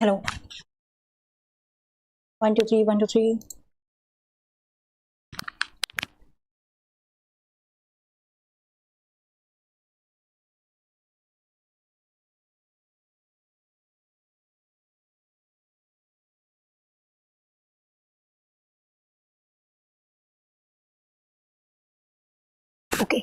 Hello 1 2 3 1 2 3 okay.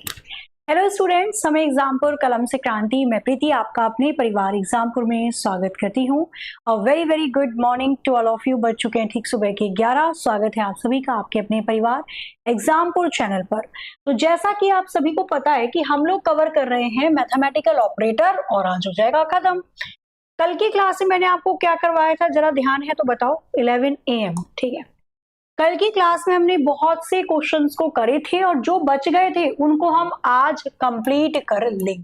Hello students, समय एग्जामपुर कलम से क्रांति, मैं प्रीति आपका अपने परिवार एग्जामपुर में स्वागत करती हूँ। और very very good morning to all of you. बज चुके हैं ठीक सुबह के 11। स्वागत है आप सभी का आपके अपने परिवार एग्जामपुर चैनल पर। तो जैसा कि आप सभी को पता है कि हम लोग कवर कर रहे हैं मैथमेटिकल ऑपरेटर और आज हो जाएगा खत्म। कल की क्लास में मैंने आपको क्या करवाया था, जरा ध्यान है तो बताओ। 11 AM, ठीक है। कल की क्लास में हमने बहुत से क्वेश्चंस को करे थे और जो बच गए थे उनको हम आज कंप्लीट कर लेंगे।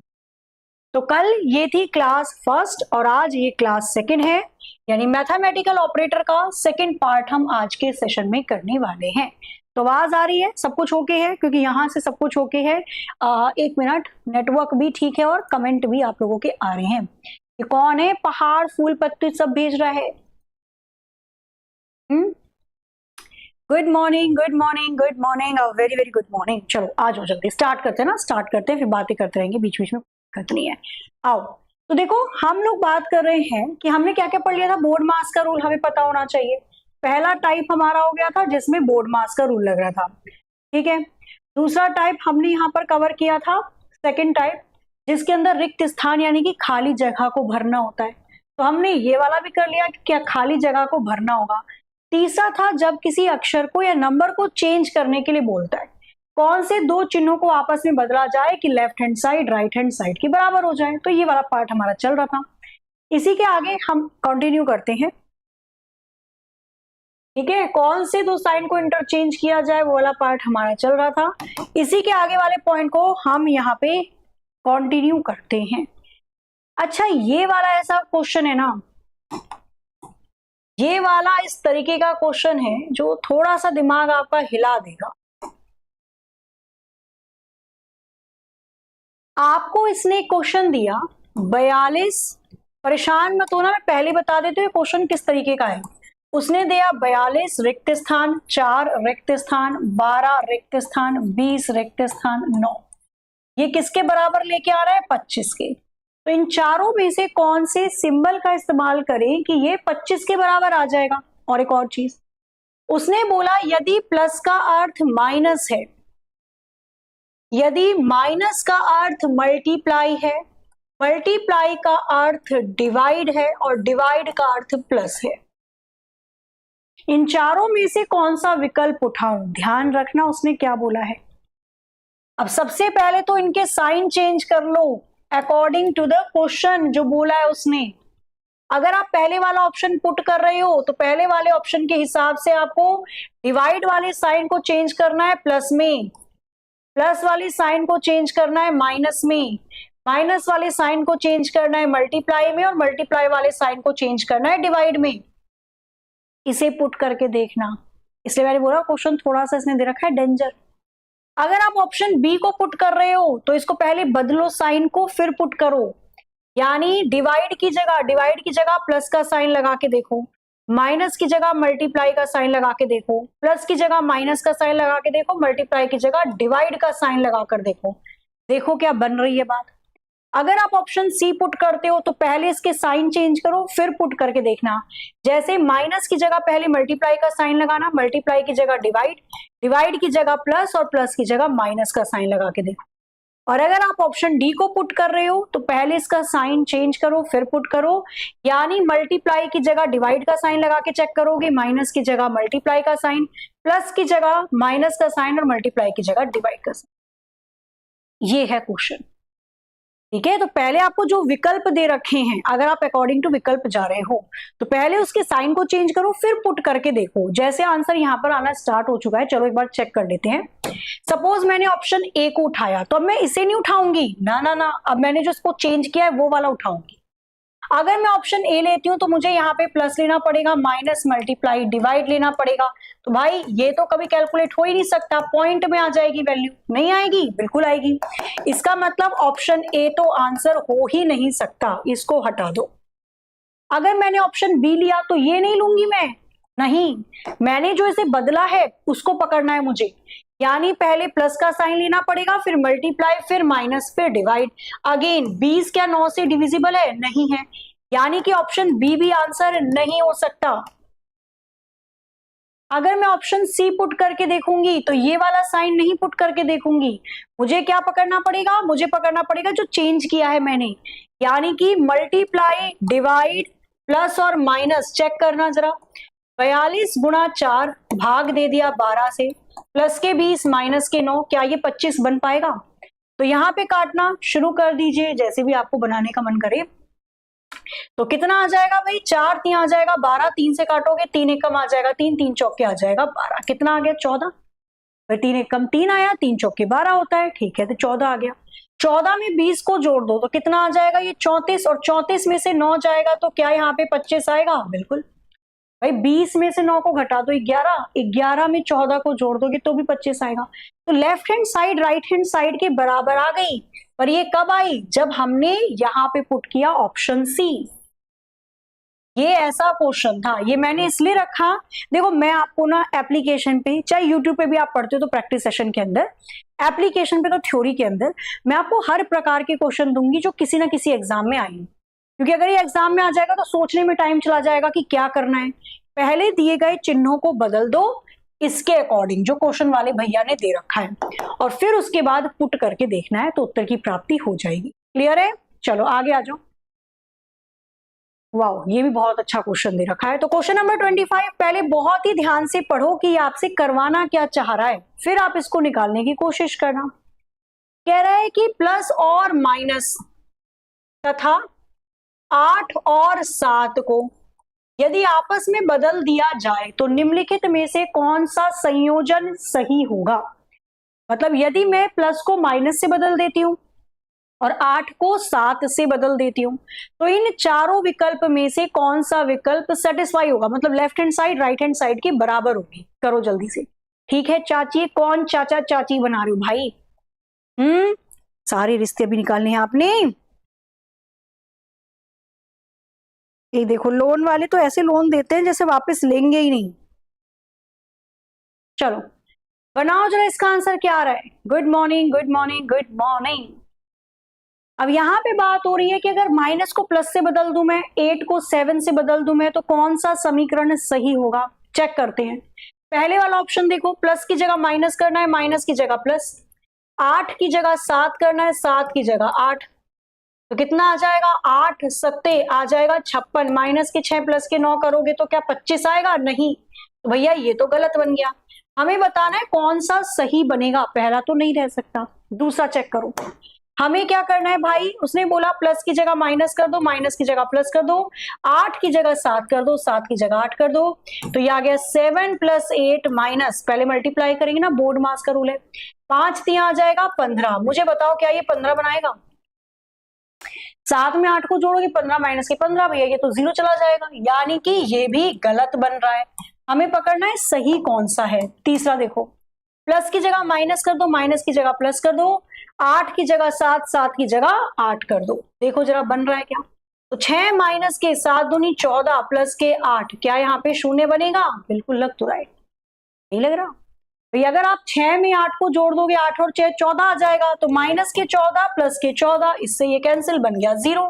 तो कल ये थी क्लास फर्स्ट और आज ये क्लास सेकंड है, यानी मैथमेटिकल ऑपरेटर का सेकंड पार्ट हम आज के सेशन में करने वाले हैं। तो आवाज आ रही है, सब कुछ ओके है? क्योंकि यहाँ से सब कुछ ओके है। 1 मिनट, नेटवर्क भी ठीक है और कमेंट भी आप लोगों के आ रहे हैं। ये कौन है? पहाड़, फूल पत्ती सब भेज रहा है। Good morning, good morning, good morning और वेरी वेरी गुड मॉर्निंग। चलो आ जाओ, जल्दी स्टार्ट करते हैं ना। स्टार्ट करते हैं, फिर बातें करते रहेंगे बीच बीच में, दिक्कत नहीं है। आओ। तो देखो, हम लोग बात कर रहे हैं कि हमने क्या क्या पढ़ लिया था। बोर्ड मास का रूल हमें पता होना चाहिए। पहला टाइप हमारा हो गया था जिसमें बोर्ड मास का रूल लग रहा था, ठीक है। दूसरा टाइप हमने यहाँ पर कवर किया था, सेकेंड टाइप, जिसके अंदर रिक्त स्थान यानी कि खाली जगह को भरना होता है। तो हमने ये वाला भी कर लिया कि क्या खाली जगह को भरना होगा। तीसरा था जब किसी अक्षर को या नंबर को चेंज करने के लिए बोलता है, कौन से दो चिन्हों को आपस में बदला जाए कि left hand side right hand side के बराबर हो जाए। तो ये वाला पार्ट हमारा चल रहा था। इसी के आगे हम कंटिन्यू करते हैं, ठीक है। कौन से दो साइन को इंटरचेंज किया जाए वो वाला पार्ट हमारा चल रहा था। इसी के आगे वाले पॉइंट को हम यहाँ पे कंटिन्यू करते हैं। अच्छा, ये वाला ऐसा क्वेश्चन है ना, ये वाला इस तरीके का क्वेश्चन है जो थोड़ा सा दिमाग आपका हिला देगा। आपको इसने क्वेश्चन दिया 42, परेशान मत होना, मैं पहले बता देती हूँ क्वेश्चन किस तरीके का है। उसने दिया 42 रिक्त स्थान, 4 रिक्त स्थान, 12 रिक्त स्थान, 20 रिक्त स्थान, 9। ये किसके बराबर लेके आ रहा है? 25 के। तो इन चारों में से कौन से सिंबल का इस्तेमाल करें कि ये 25 के बराबर आ जाएगा। और एक और चीज उसने बोला, यदि प्लस का अर्थ माइनस है, यदि माइनस का अर्थ मल्टीप्लाई है, मल्टीप्लाई का अर्थ डिवाइड है और डिवाइड का अर्थ प्लस है, इन चारों में से कौन सा विकल्प उठाऊं। ध्यान रखना उसने क्या बोला है। अब सबसे पहले तो इनके साइन चेंज कर लो अकॉर्डिंग टू द क्वेश्चन जो बोला है उसने। अगर आप पहले वाला ऑप्शन पुट कर रहे हो तो पहले वाले ऑप्शन के हिसाब से आपको डिवाइड वाले साइन को चेंज करना है प्लस में, प्लस वाली साइन को चेंज करना है माइनस में, माइनस वाले साइन को चेंज करना है मल्टीप्लाई में और मल्टीप्लाई वाले साइन को चेंज करना है डिवाइड में। इसे पुट करके देखना। इसलिए मैंने बोला क्वेश्चन थोड़ा सा इसने दे रखा है डेंजर। अगर आप ऑप्शन बी को पुट कर रहे हो तो इसको पहले बदलो साइन को, फिर पुट करो। यानी डिवाइड की जगह प्लस का साइन लगा के देखो, माइनस की जगह मल्टीप्लाई का साइन लगा के देखो, प्लस की जगह माइनस का साइन लगा के देखो, मल्टीप्लाई की जगह डिवाइड का साइन लगा कर देखो। देखो क्या बन रही है बात। अगर आप ऑप्शन सी पुट करते हो तो पहले इसके साइन चेंज करो, फिर पुट करके देखना। जैसे माइनस की जगह पहले मल्टीप्लाई का साइन लगाना, मल्टीप्लाई की जगह डिवाइड, डिवाइड की जगह प्लस और प्लस की जगह माइनस का साइन लगा के देखो। और अगर आप ऑप्शन डी को पुट कर रहे हो तो पहले इसका साइन चेंज करो फिर पुट करो। यानी मल्टीप्लाई की जगह डिवाइड का साइन लगा के चेक करोगे, माइनस की जगह मल्टीप्लाई का साइन, प्लस की जगह माइनस का साइन और मल्टीप्लाई की जगह डिवाइड का साइन। ये है क्वेश्चन, ठीक है। तो पहले आपको जो विकल्प दे रखे हैं, अगर आप अकॉर्डिंग टू विकल्प जा रहे हो तो पहले उसके साइन को चेंज करो फिर पुट करके देखो। जैसे आंसर यहां पर आना स्टार्ट हो चुका है, चलो एक बार चेक कर लेते हैं। सपोज मैंने ऑप्शन ए को उठाया तो अब मैं इसे नहीं उठाऊंगी, ना ना ना, अब मैंने जो इसको चेंज किया है वो वाला उठाऊंगी। अगर मैं ऑप्शन ए लेती हूं तो मुझे यहाँ पे प्लस लेना पड़ेगा, माइनस मल्टीप्लाई डिवाइड लेना पड़ेगा। तो भाई ये तो कभी कैलकुलेट हो ही नहीं सकता, पॉइंट में आ जाएगी वैल्यू, नहीं आएगी, बिल्कुल आएगी। इसका मतलब ऑप्शन ए तो आंसर हो ही नहीं सकता, इसको हटा दो। अगर मैंने ऑप्शन बी लिया तो ये नहीं लूंगी मैं, नहीं, मैंने जो इसे बदला है उसको पकड़ना है मुझे। यानी पहले प्लस का साइन लेना पड़ेगा, फिर मल्टीप्लाई, फिर माइनस, फिर डिवाइड। अगेन 20 क्या 9 से डिविजिबल है? नहीं है, यानी कि ऑप्शन बी भी आंसर नहीं हो सकता। अगर मैं ऑप्शन सी पुट करके देखूंगी तो ये वाला साइन नहीं पुट करके देखूंगी, मुझे क्या पकड़ना पड़ेगा? मुझे पकड़ना पड़ेगा जो चेंज किया है मैंने, यानी कि मल्टीप्लाई, डिवाइड, प्लस और माइनस। चेक करना जरा, 42 गुणा 4 भाग दे दिया 12 से, प्लस के 20 माइनस के 9, क्या ये 25 बन पाएगा? तो यहां पे काटना शुरू कर दीजिए, जैसे भी आपको बनाने का मन करे। तो कितना आ जाएगा भाई? 4 3 आ जाएगा 12, 3 से काटोगे 3 एक कम आ जाएगा 3, 3 चौके आ जाएगा 12, कितना आ गया? 14। भाई 3 एक कम 3 आया, 3 चौके 12 होता है, ठीक है, तो 14 आ गया। 14 में 20 को जोड़ दो तो कितना आ जाएगा? ये 34, और 34 में से 9 जाएगा तो क्या यहाँ पे 25 आएगा? बिल्कुल भाई। 20 में से 9 को घटा दो 11, 11 में 14 को जोड़ दोगे तो भी 25 आएगा। तो left hand side right hand side के बराबर आ गई, पर ये कब आई? जब हमने यहां पे पुट किया ऑप्शन सी। ये ऐसा क्वेश्चन था, ये मैंने इसलिए रखा, देखो मैं आपको ना एप्लीकेशन पे, चाहे यूट्यूब पे भी आप पढ़ते हो तो प्रैक्टिस सेशन के अंदर, एप्लीकेशन पे तो थ्योरी के अंदर, मैं आपको हर प्रकार के क्वेश्चन दूंगी जो किसी ना किसी एग्जाम में आएंगे। क्योंकि अगर ये एग्जाम में आ जाएगा तो सोचने में टाइम चला जाएगा कि क्या करना है। पहले दिए गए चिन्हों को बदल दो इसके अकॉर्डिंग जो क्वेश्चन वाले भैया ने दे रखा है, और फिर उसके बाद पुट करके देखना है तो उत्तर की प्राप्ति हो जाएगी। क्लियर है? चलो आगे आ जाओ। वाह, ये भी बहुत अच्छा क्वेश्चन दे रखा है। तो क्वेश्चन नंबर 25 पहले बहुत ही ध्यान से पढ़ो कि आपसे करवाना क्या चाह रहा है, फिर आप इसको निकालने की कोशिश करना। कह रहा है कि प्लस और माइनस तथा 8 और 7 को यदि आपस में बदल दिया जाए तो निम्नलिखित में से कौन सा संयोजन सही होगा? मतलब यदि मैं प्लस को माइनस से बदल देती हूं और 8 को 7 से बदल देती हूं तो इन चारों विकल्प में से कौन सा विकल्प सेटिस्फाई होगा? मतलब left hand side right hand side के बराबर होगी। करो जल्दी से। ठीक है चाची, कौन चाचा चाची बना रहे हो भाई? सारे रिश्ते भी निकालने हैं आपने। ये देखो, लोन वाले तो ऐसे लोन देते हैं जैसे वापस लेंगे ही नहीं। चलो बनाओ जरा, इसका आंसर क्या आ रहा है? Good morning good morning good morning. अब यहां पे बात हो रही है कि अगर माइनस को प्लस से बदल दूं मैं, 8 को 7 से बदल दूं मैं, तो कौन सा समीकरण सही होगा? चेक करते हैं। पहले वाला ऑप्शन देखो, प्लस की जगह माइनस करना है, माइनस की जगह प्लस, 8 की जगह 7 करना है, 7 की जगह 8, तो कितना आ जाएगा? 8 सत्ते आ जाएगा 56, माइनस के 6 प्लस के 9 करोगे तो क्या 25 आएगा? नहीं, तो भैया ये तो गलत बन गया। हमें बताना है कौन सा सही बनेगा, पहला तो नहीं रह सकता। दूसरा चेक करो, हमें क्या करना है भाई? उसने बोला प्लस की जगह माइनस कर दो, माइनस की जगह प्लस कर दो, 8 की जगह 7 कर दो, 7 की जगह 8 कर दो, तो ये आ गया 7 + 8 माइनस, पहले मल्टीप्लाई करेंगे ना, बोर्ड मास का रूल है, 5 3 आ जाएगा 15। मुझे बताओ क्या ये 15 बनाएगा? 7 में 8 को जोड़ोगे 15 माइनस के 15, भैया ये तो 0 चला जाएगा, यानी कि ये भी गलत बन रहा है। हमें पकड़ना है सही कौन सा है। तीसरा देखो, प्लस की जगह माइनस कर दो, माइनस की जगह प्लस कर दो, 8 की जगह 7, 7 की जगह 8 कर दो, देखो जरा बन रहा है क्या? तो 6 माइनस के 7 दूनी 14 प्लस के 8, क्या यहाँ पे शून्य बनेगा? बिल्कुल लग तो रहा है, नहीं लग रहा भैया? अगर आप 6 में 8 को जोड़ दोगे, 8 और 6 14 आ जाएगा, तो माइनस के 14 प्लस के 14, इससे ये कैंसिल, बन गया 0।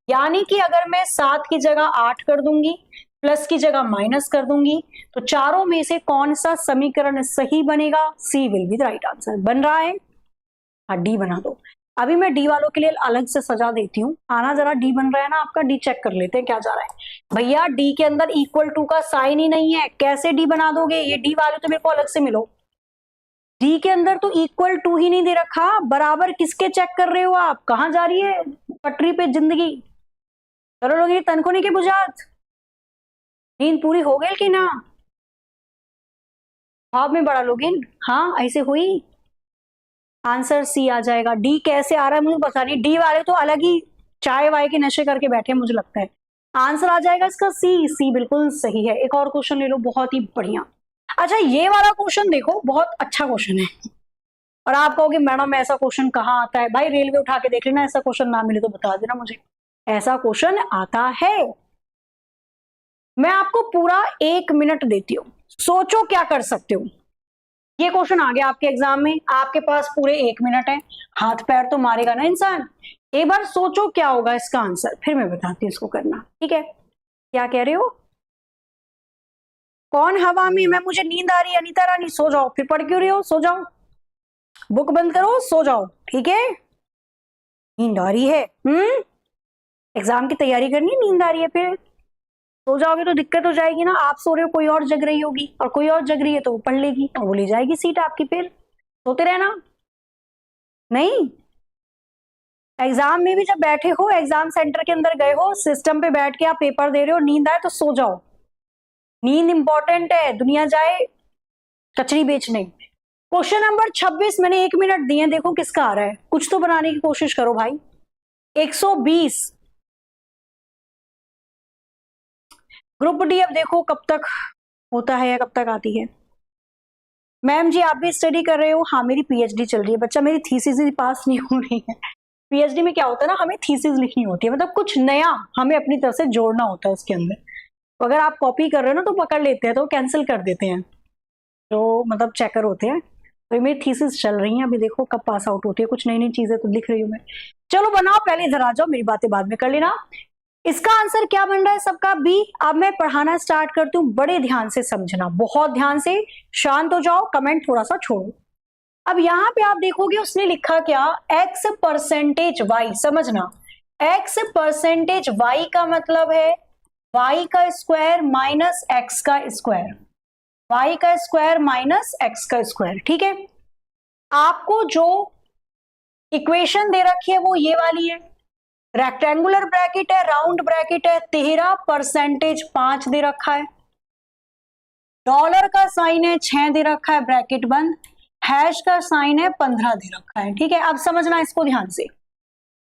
यानी कि अगर मैं 7 की जगह 8 कर दूंगी, प्लस की जगह माइनस कर दूंगी, तो चारों में से कौन सा समीकरण सही बनेगा? C will be the right answer. बन रहा है? हाँ, डी बना दो। अभी मैं डी वालों के लिए अलग से सजा देती हूँ। आना जरा, डी बन रहा है ना आपका, डी चेक कर लेते हैं क्या जा रहा है। भैया डी के अंदर =2 का साइन ही नहीं है, कैसे डी बना दोगे? ये डी वाले तो मेरे को अलग से मिलो। डी के अंदर तो =2 ही नहीं दे रखा, बराबर किसके चेक कर रहे हो आप? कहाँ जा रही है पटरी पे जिंदगी? करो लोग, ये तनको नहीं के बुझात, नींद पूरी हो गई कि ना? ख्वाब में बड़ा लोगिन, हाँ ऐसे हुई। आंसर सी आ जाएगा। डी कैसे आ रहा है मुझे पता नहीं, डी वाले तो अलग ही चाय वाय के नशे करके बैठे मुझे लगता है। आंसर आ जाएगा इसका सी। सी बिल्कुल सही है। एक और क्वेश्चन ले लो, बहुत ही बढ़िया। अच्छा, ये वाला क्वेश्चन देखो, बहुत अच्छा क्वेश्चन है। और आप कहोगे मैडम ऐसा क्वेश्चन कहाँ आता है? भाई रेलवे उठा के देख लेना, ऐसा क्वेश्चन ना मिले तो बता देना मुझे। ऐसा क्वेश्चन आता है। मैं आपको पूरा 1 मिनट देती हूँ, सोचो क्या कर सकते हो। ये क्वेश्चन आ गया आपके एग्जाम में, आपके पास पूरे 1 मिनट है, हाथ पैर तो मारेगा ना इंसान। एक बार सोचो क्या होगा इसका आंसर, फिर मैं बताती हूँ इसको करना, ठीक है? क्या कह रहे हो? कौन हवा में? मैं मुझे नींद आ रही है। अनीता रानी सो जाओ, फिर पढ़ क्यों रही हो? सो जाओ, बुक बंद करो, सो जाओ, ठीक है? नींद आ रही है, एग्जाम की तैयारी करनी है, नींद आ रही है, फिर सो जाओगे तो दिक्कत हो जाएगी ना। आप सो रहे हो, कोई और जग रही होगी, और कोई और जग रही है तो वो पढ़ लेगी और वो ले जाएगी सीट आपकी, फिर सोते रहना। नहीं, एग्जाम में भी जब बैठे हो, एग्जाम सेंटर के अंदर गए हो, सिस्टम पे बैठ के आप पेपर दे रहे हो, नींद आए तो सो जाओ। नींद इंपॉर्टेंट है, दुनिया जाए कचरी बेचने। क्वेश्चन नंबर 26, मैंने 1 मिनट दिए, देखो किसका आ रहा है, कुछ तो बनाने की कोशिश करो भाई। 120 ग्रुप डी, अब देखो कब तक होता है या कब तक आती है। मैम जी आप भी स्टडी कर रहे हो? हाँ मेरी पीएचडी चल रही है बच्चा, मेरी थीसिस ही पास नहीं हो रही है। पीएचडी में क्या होता है ना, हमें थीसिस लिखनी होती है, मतलब कुछ नया हमें अपनी तरफ से जोड़ना होता है उसके अंदर। तो अगर आप कॉपी कर रहे हो ना तो पकड़ लेते हैं, तो कैंसिल कर देते हैं, तो मतलब चेकर होते हैं। तो मेरी थीसिस चल रही है, अभी देखो कब पास आउट होती है, कुछ नई नई चीजें तो लिख रही हूँ मैं। चलो बनाओ, पहले इधर आ जाओ, मेरी बातें बाद में कर लेना। इसका आंसर क्या बन रहा है सबका? बी। अब मैं पढ़ाना स्टार्ट करती हूँ, बड़े ध्यान से समझना, बहुत ध्यान से, शांत हो जाओ, कमेंट थोड़ा सा छोड़ो। अब यहां पे आप देखोगे उसने लिखा क्या, x परसेंटेज y, समझना x परसेंटेज y का मतलब है y का स्क्वायर माइनस x का स्क्वायर, y का स्क्वायर माइनस x का स्क्वायर, ठीक है? आपको जो इक्वेशन दे रखी है वो ये वाली है, रेक्टेंगुलर ब्रैकेट है, राउंड ब्रैकेट है, 13 परसेंटेज 5 दे रखा है, डॉलर का साइन है 6 दे रखा है, ब्रैकेट बंद, हैश का साइन है 15 दे रखा है, ठीक है? अब समझना इसको ध्यान से।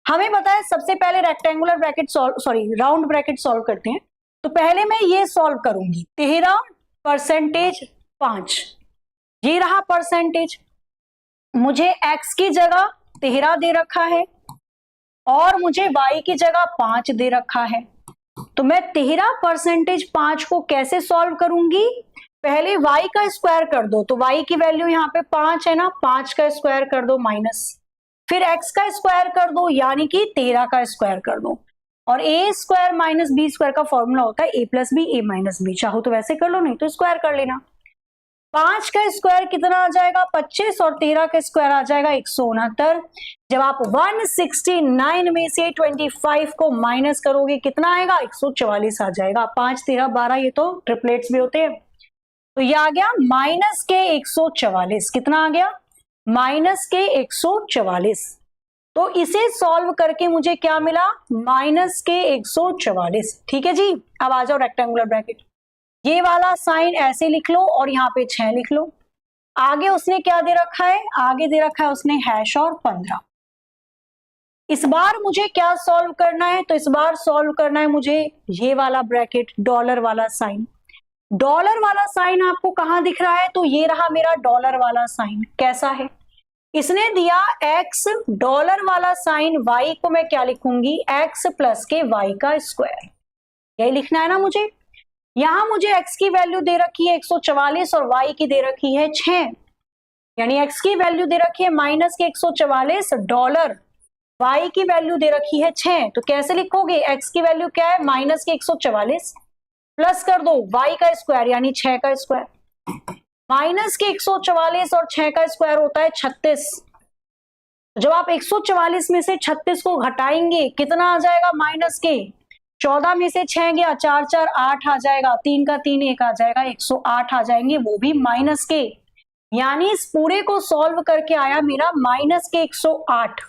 हमें पता है सबसे पहले rectangular bracket round bracket solve करते हैं। तो पहले मैं ये सॉल्व करूंगी, 13 परसेंटेज 5, ये रहा परसेंटेज, मुझे x की जगह 13 दे रखा है और मुझे y की जगह 5 दे रखा है। तो मैं 13 परसेंटेज 5 को कैसे सॉल्व करूंगी? पहले y का स्क्वायर कर दो, तो y की वैल्यू यहाँ पे 5 है ना, 5 का स्क्वायर कर दो माइनस, फिर x का स्क्वायर कर दो यानी कि 13 का स्क्वायर कर दो। और a square minus B square का फॉर्मूला होता है a plus B, a minus B, चाहो तो वैसे कर लो, नहीं तो स्क्वायर कर लेना। 5 का स्क्वायर कितना आ जाएगा? 25, और 13 का स्क्वायर आ जाएगा 169। जब आप 169 में से 25 को माइनस करोगे कितना आएगा? 144 आ जाएगा। 5 13 12, ये तो ट्रिपलेट्स भी होते हैं। तो ये आ गया माइनस के 144, कितना आ गया? माइनस के 144। तो इसे सॉल्व करके मुझे क्या मिला? माइनस के 144, ठीक है जी। अब आ जाओ रेक्टेंगुलर ब्रैकेट, ये वाला साइन ऐसे लिख लो और यहाँ पे 6 लिख लो। आगे उसने क्या दे रखा है? आगे दे रखा है उसने हैश और 15। इस बार मुझे क्या सॉल्व करना है? तो इस बार सॉल्व करना है मुझे ये वाला ब्रैकेट, डॉलर वाला साइन। डॉलर वाला साइन आपको कहां दिख रहा है? तो ये रहा मेरा डॉलर वाला साइन। कैसा है? इसने दिया x, डॉलर वाला साइन, y को मैं क्या लिखूंगी? x प्लस के y का स्क्वायर, यही लिखना है ना मुझे। यहां मुझे x की वैल्यू दे रखी है 144 और y की दे रखी है 6, यानी x की वैल्यू दे रखी है माइनस के 144 डॉलर, y की वैल्यू दे रखी है 6। तो कैसे लिखोगे? x की वैल्यू क्या है? माइनस के 144, प्लस कर दो y का स्क्वायर यानी 6 का स्क्वायर। माइनस के 144 और 6 का स्क्वायर होता है 36। जब आप 144 में से 36 को घटाएंगे कितना आ जाएगा? माइनस के 14 में से 6 गया, 4 4 8 आ जाएगा, 3 का 3 1 आ जाएगा, 108 आ जाएंगे, वो भी माइनस के। यानी इस पूरे को सॉल्व करके आया मेरा माइनस के 108।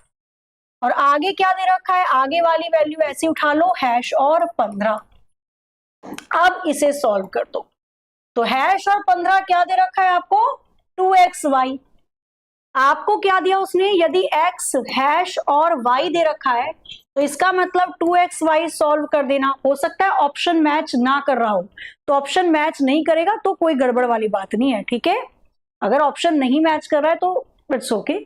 और आगे क्या दे रखा है? आगे वाली वैल्यू ऐसे उठा लो, हैश और 15। अब इसे सॉल्व कर दो, तो हैश और 15 क्या दे रखा है आपको? 2xy। आपको क्या दिया उसने? यदि x, हैश और y दे रखा है तो इसका मतलब 2xy सॉल्व कर देना। हो सकता है ऑप्शन मैच ना कर रहा हो, तो ऑप्शन मैच नहीं करेगा तो कोई गड़बड़ वाली बात नहीं है, ठीक है? अगर ऑप्शन नहीं मैच कर रहा है तो इट्स ओके,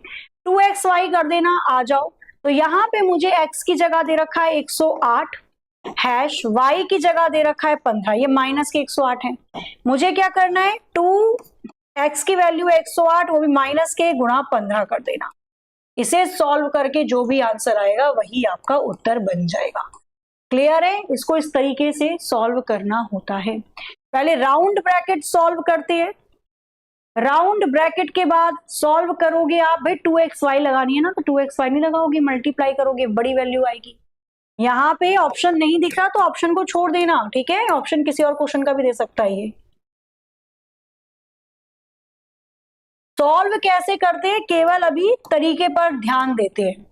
2xy कर देना। आ जाओ, तो यहां पे मुझे x की जगह दे रखा है 108 हैश y की जगह दे रखा है 15, ये माइनस के 108 है। मुझे क्या करना है, 2x की वैल्यू 108, वो भी माइनस के गुणा 15 कर देना। इसे सॉल्व करके जो भी आंसर आएगा वही आपका उत्तर बन जाएगा। क्लियर है? इसको इस तरीके से सॉल्व करना होता है। पहले राउंड ब्रैकेट सॉल्व करते हैं, राउंड ब्रैकेट के बाद सॉल्व करोगे आप, भाई 2xy लगानी है ना, तो 2xy नहीं लगाओगे, मल्टीप्लाई करोगे, बड़ी वैल्यू आएगी। यहाँ पे ऑप्शन नहीं दिख रहा तो ऑप्शन को छोड़ देना, ठीक है? ऑप्शन किसी और क्वेश्चन का भी दे सकता है। ये सॉल्व कैसे करते हैं, केवल अभी तरीके पर ध्यान देते हैं।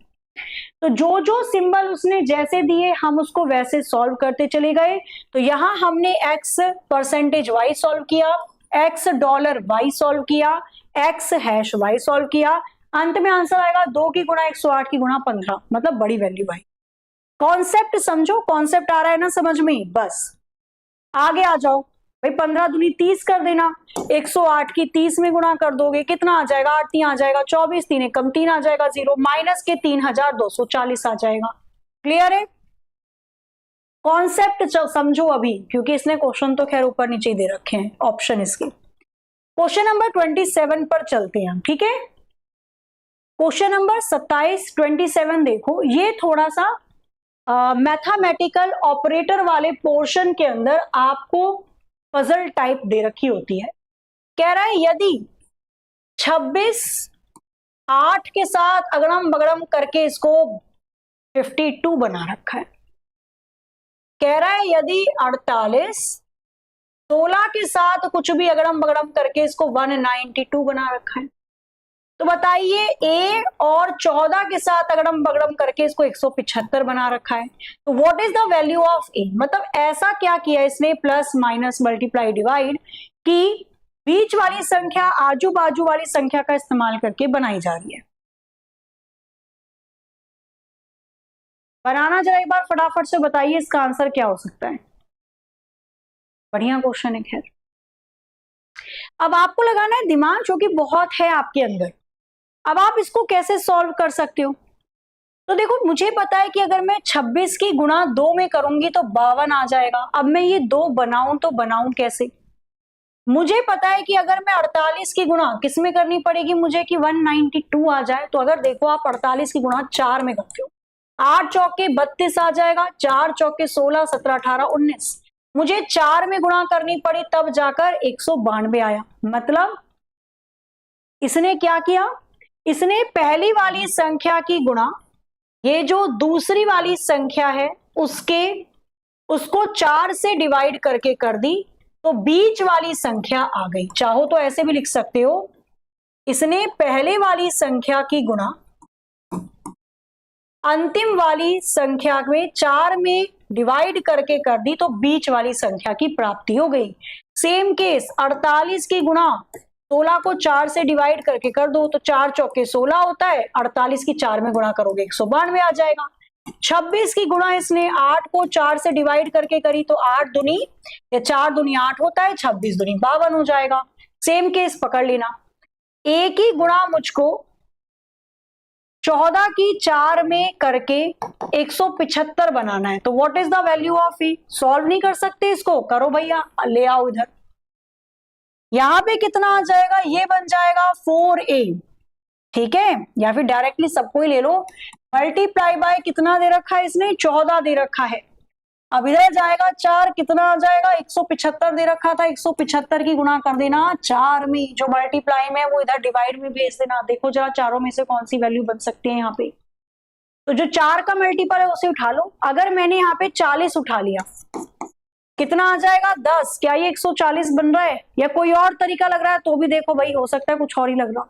तो जो जो सिंबल उसने जैसे दिए हम उसको वैसे सॉल्व करते चले गए। तो यहां हमने x परसेंटेज y सॉल्व किया, x डॉलर y सॉल्व किया, x हैश y सॉल्व किया, अंत में आंसर आएगा 2 की गुणा 108 की गुणा 15, मतलब बड़ी वैल्यू भाई। कॉन्सेप्ट समझो, कॉन्सेप्ट आ रहा है ना समझ में? बस आगे आ जाओ भाई। 15 दूनी 30 कर देना, 108 की 30 में गुणा कर दोगे, कितना आ जाएगा, 8 3 आ जाएगा 24, 3 कम 3 आ जाएगा 0, माइनस के 3240 आ जाएगा। क्लियर है? कॉन्सेप्ट समझो अभी, क्योंकि इसने क्वेश्चन तो खैर ऊपर नीचे दे रखे हैं ऑप्शन इसके। क्वेश्चन नंबर 27 पर चलते हैं, ठीक है? क्वेश्चन नंबर 27 27 देखो, ये थोड़ा सा मैथमेटिकल ऑपरेटर वाले पोर्शन के अंदर आपको पजल टाइप दे रखी होती है। कह रहा है यदि 26 8 के साथ अगड़म बगड़म करके इसको 52 बना रखा है। कह रहा है यदि 48 16 के साथ कुछ भी अगड़म बगड़म करके इसको 192 बना रखा है। तो बताइए a और 14 के साथ अगड़म बगड़म करके इसको 175 बना रखा है। तो what is the value of a? मतलब ऐसा क्या किया इसने, प्लस माइनस मल्टीप्लाई डिवाइड, कि बीच वाली संख्या आजू बाजू वाली संख्या का इस्तेमाल करके बनाई जा रही है। बनाना जरा एक बार फटाफट से बताइए, इसका आंसर क्या हो सकता है। बढ़िया क्वेश्चन है। खैर अब आपको लगाना है दिमाग, जो कि बहुत है आपके अंदर। अब आप इसको कैसे सॉल्व कर सकते हो? तो देखो, मुझे पता है कि अगर मैं 26 की गुणा 2 में करूंगी तो 52 आ जाएगा। अब मैं ये 2 बनाऊं तो बनाऊं कैसे? मुझे पता है कि अगर मैं 48 की गुणा किस में करनी पड़ेगी मुझे, कि 192 आ जाए। तो अगर देखो आप 48 की गुणा 4 में करते हो, 8 चौके 32 आ जाएगा, 4 चौके 16, 17 18 19। मुझे 4 में गुणा करनी पड़ी तब जाकर 192 आया। मतलब इसने क्या किया, इसने पहली वाली संख्या की गुणा ये जो दूसरी वाली संख्या है उसको 4 से डिवाइड करके कर दी, तो बीच वाली संख्या आ गई। चाहो तो ऐसे भी लिख सकते हो, इसने पहले वाली संख्या की गुणा अंतिम वाली संख्या में 4 में डिवाइड करके कर दी, तो बीच वाली संख्या की प्राप्ति हो गई। सेम केस 48 की गुणा 16 को 4 से डिवाइड करके कर दो, तो 4 चौके 16 होता है, 48 की 4 में गुणा करोगे 192 आ जाएगा। 26 की गुणा इसने 8 को 4 से डिवाइड करके करी, तो 8 दूनी या 4 दूनी 8 होता है, 26 दूनी 52 हो जाएगा। सेम केस पकड़ लेना, एक ही गुणा मुझको 14 की 4 में करके 175 बनाना है। तो what is the value of A? Solve नहीं कर सकते इसको? करो भैया, ले आओ इधर। यहां पे कितना आ जाएगा, ये बन जाएगा 4a, ठीक है? या फिर डायरेक्टली सबको ही ले लो, मल्टीप्लाई बाय कितना दे रखा है इसने, 14 दे रखा है। अब इधर जाएगा 4, कितना आ जाएगा, 175 दे रखा था, 175 की गुणा कर देना 4 में, जो मल्टीप्लाई में वो इधर डिवाइड में भेज देना। देखो जरा चारों में से कौन सी वैल्यू बन सकती है यहाँ पे। तो जो 4 का मल्टीपल है उसे उठा लो। अगर मैंने यहाँ पे 40 उठा लिया, कितना आ जाएगा, 10। क्या ये 140 बन रहा है, या कोई और तरीका लग रहा है? तो भी देखो भाई, हो सकता है कुछ और ही लग रहा,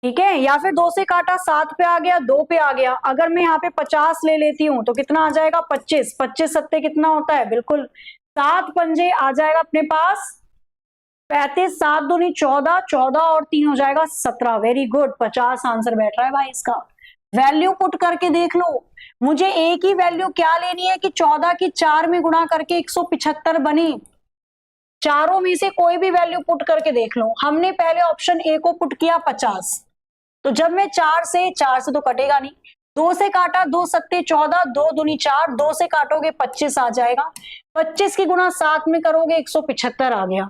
ठीक है? या फिर 2 से काटा 7 पे आ गया, 2 पे आ गया। अगर मैं यहाँ पे 50 ले लेती हूँ तो कितना आ जाएगा, 25। 25 सत्ते कितना होता है, बिल्कुल 7 पंजे आ जाएगा अपने पास 35, 7 दूनी 14, 14 और 3 हो जाएगा 17। वेरी गुड, 50 आंसर बैठ रहा है भाई इसका। वैल्यू पुट करके देख लो। मुझे एक ही वैल्यू क्या लेनी है कि 14 की 4 में गुणा करके 175 बनी। चारों में से कोई भी वैल्यू पुट करके देख लो। हमने पहले ऑप्शन ए को पुट किया 50, तो जब मैं 4 से तो कटेगा नहीं, 2 से काटा, 2 सत्ते 14, 2 दूनी 4, 2 से काटोगे 25 आ जाएगा, 25 की गुणा 7 में करोगे 175 आ गया।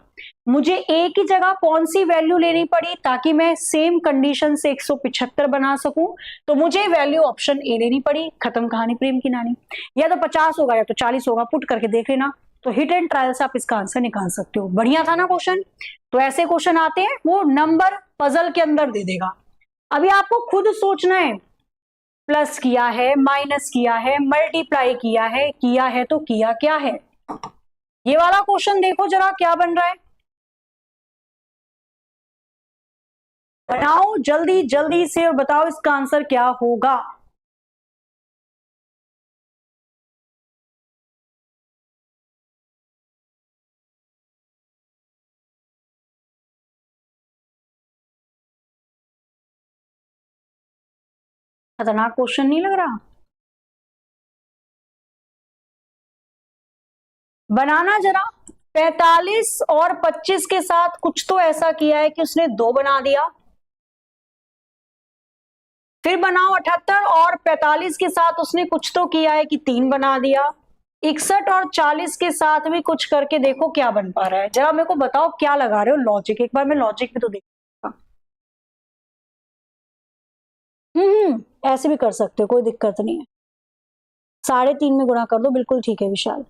मुझे ए की जगह कौन सी वैल्यू लेनी पड़ी ताकि मैं सेम कंडीशन से 175 बना सकूं, तो मुझे वैल्यू ऑप्शन ए लेनी पड़ी। खत्म कहानी प्रेम की नानी। या तो 50 होगा या तो 40 होगा, पुट करके देख लेना। तो हिट एंड ट्रायल से आप इसका आंसर निकाल सकते हो। बढ़िया था ना क्वेश्चन। तो ऐसे क्वेश्चन आते हैं, वो नंबर पजल के अंदर दे देगा। अभी आपको खुद सोचना है, प्लस किया है, माइनस किया है, मल्टीप्लाई किया है तो किया क्या है। ये वाला क्वेश्चन देखो जरा क्या बन रहा है, बनाओ जल्दी जल्दी से और बताओ इसका आंसर क्या होगा। खतरनाक क्वेश्चन नहीं लग रहा? बनाना जरा। 45 और 25 के साथ कुछ तो ऐसा किया है कि उसने 2 बना दिया। फिर बनाओ 78 और 45 के साथ उसने कुछ तो किया है कि 3 बना दिया। 61 और 40 के साथ भी कुछ करके देखो क्या बन पा रहा है। जरा मेरे को बताओ क्या लगा रहे हो लॉजिक, एक बार मैं लॉजिक भी तो देख। ऐसे भी कर सकते हो, कोई दिक्कत नहीं है। 3.5 में गुणा कर दो, बिल्कुल ठीक है विशाल।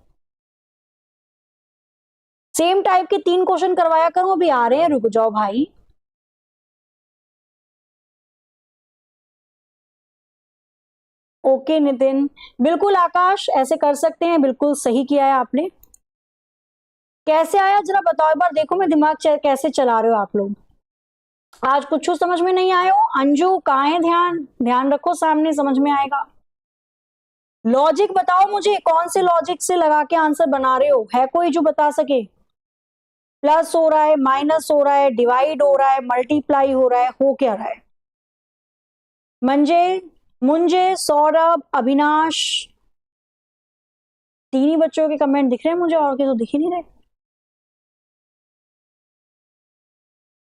सेम टाइप के 3 क्वेश्चन करवाया करूं, अभी आ रहे हैं, रुक जाओ भाई। ओके नितिन, बिल्कुल आकाश ऐसे कर सकते हैं, बिल्कुल सही किया है आपने। कैसे आया जरा बताओ एक बार, देखो मैं दिमाग कैसे चला रहे हो आप लोग। आज कुछ समझ में नहीं आए हो? अंजू कहाँ है? ध्यान ध्यान रखो, सामने समझ में आएगा। लॉजिक बताओ मुझे, कौन से लॉजिक से लगा के आंसर बना रहे हो? है कोई जो बता सके? प्लस हो रहा है, माइनस हो रहा है, डिवाइड हो रहा है, मल्टीप्लाई हो रहा है, हो क्या रहा है? मुंजे, सौरभ, अविनाश, 3 ही बच्चों के कमेंट दिख रहे हैं मुझे, और के तो दिख ही नहीं रहे।